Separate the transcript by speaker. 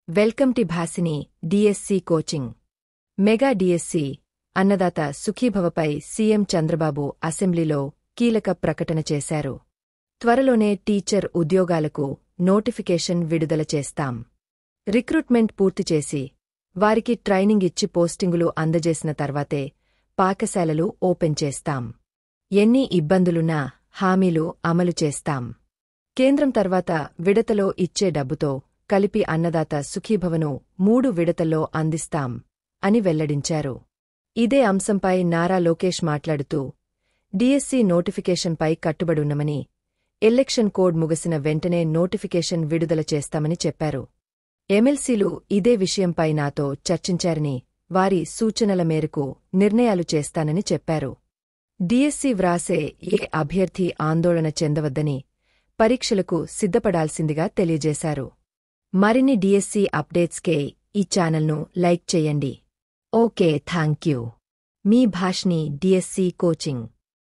Speaker 1: Welcome to Bhasini DSC coaching. Mega DSC అన్నదాత సుఖీభవపై CM Chandrababu అసెంబ్లీలో కీలక ప్రకటన చేశారు. త్వరలోనే టీచర్ ఉద్యోగాలకు నోటిఫికేషన్ విడుదల చేస్తాం. రిక్రూట్మెంట్ పూర్తిచేసి వారికి ట్రైనింగ్ ఇచ్చి పోస్టింగులు అందజేసిన తర్వాతే పాఠశాలలు ఓపెన్ చేస్తాం. ఎన్ని ఇబ్బందులున్నా హామీలు అమలు చేస్తాం. కేంద్రం తర్వాత విడతలో ఇచ్చే డబ్బుతో కలిపి అన్నదాత సుఖీభవను 3 విడతల్లో అందిస్తాం అని వెల్లడించారు. ఇదే అంశంపై నారా లోకేష్ మాట్లాడుతూ డిఎస్సి నోటిఫికేషన్పై కట్టుబడున్నమని, ఎలక్షన్ కోడ్ ముగిసిన వెంటనే నోటిఫికేషన్ విడుదల చేస్తామని చెప్పారు. ఎమ్మెల్సీలు ఇదే విషయంపై నాతో చర్చించారని, వారి సూచనల మేరకు నిర్ణయాలు చేస్తానని చెప్పారు. డిఎస్సి వ్రాసే ఏ అభ్యర్థి ఆందోళన చెందవద్దని, పరీక్షలకు సిద్ధపడాల్సిందిగా తెలియజేశారు. మరిన్ని డిఎస్సి అప్డేట్స్కే ఈ ఛానల్ను లైక్ చేయండి. Okay, thank you. మీ భాష్ని డిఎస్సి కోచింగ్.